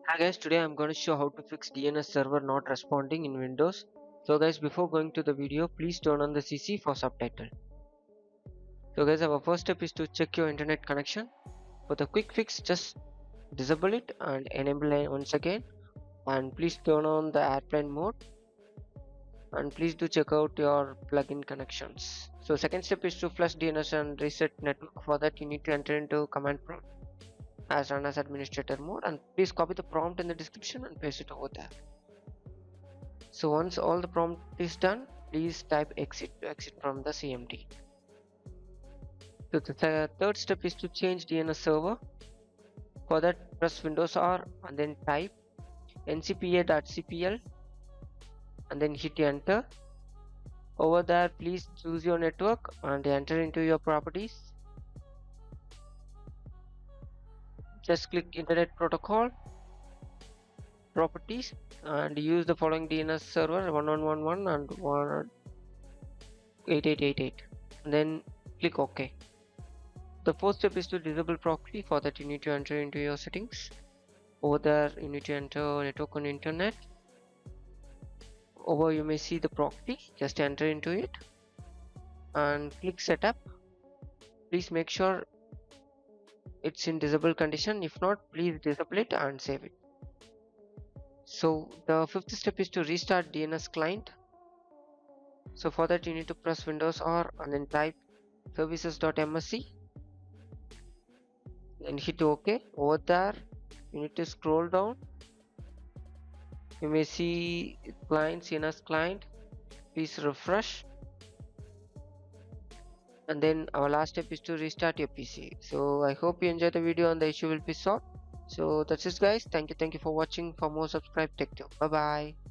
Hi guys, today I'm going to show how to fix DNS server not responding in Windows. So guys, before going to the video, please turn on the CC for subtitle. So guys, our first step is to check your internet connection. For the quick fix, just disable it and enable it once again. And please turn on the airplane mode. And please do check out your plugin connections. So second step is to flush DNS and reset network. For that, you need to enter into command prompt as run as administrator mode, and please copy the prompt in the description and paste it over there. So once all the prompt is done, please type exit to exit from the CMD. So the third step is to change DNS server. For that, press Windows R and then type ncpa.cpl and then hit enter. Over there, please choose your network and enter into your properties. Just click Internet Protocol properties and use the following DNS server 1111 and 8888 and then click OK. The fourth step is to disable proxy. For that, you need to enter into your settings. Over there, you need to enter network on internet. Over you may see the proxy, just enter into it and click setup. Please make sure it's in disable condition. If not, please disable it and save it. So the fifth step is to restart DNS client. So for that, you need to press Windows R and then type services.msc and hit OK. Over there, you need to scroll down. You may see client, DNS client. Please refresh. And then our last step is to restart your PC. So I hope you enjoyed the video and the issue will be solved. So that's it guys. Thank you for watching. For more, subscribe. Take care. Bye bye.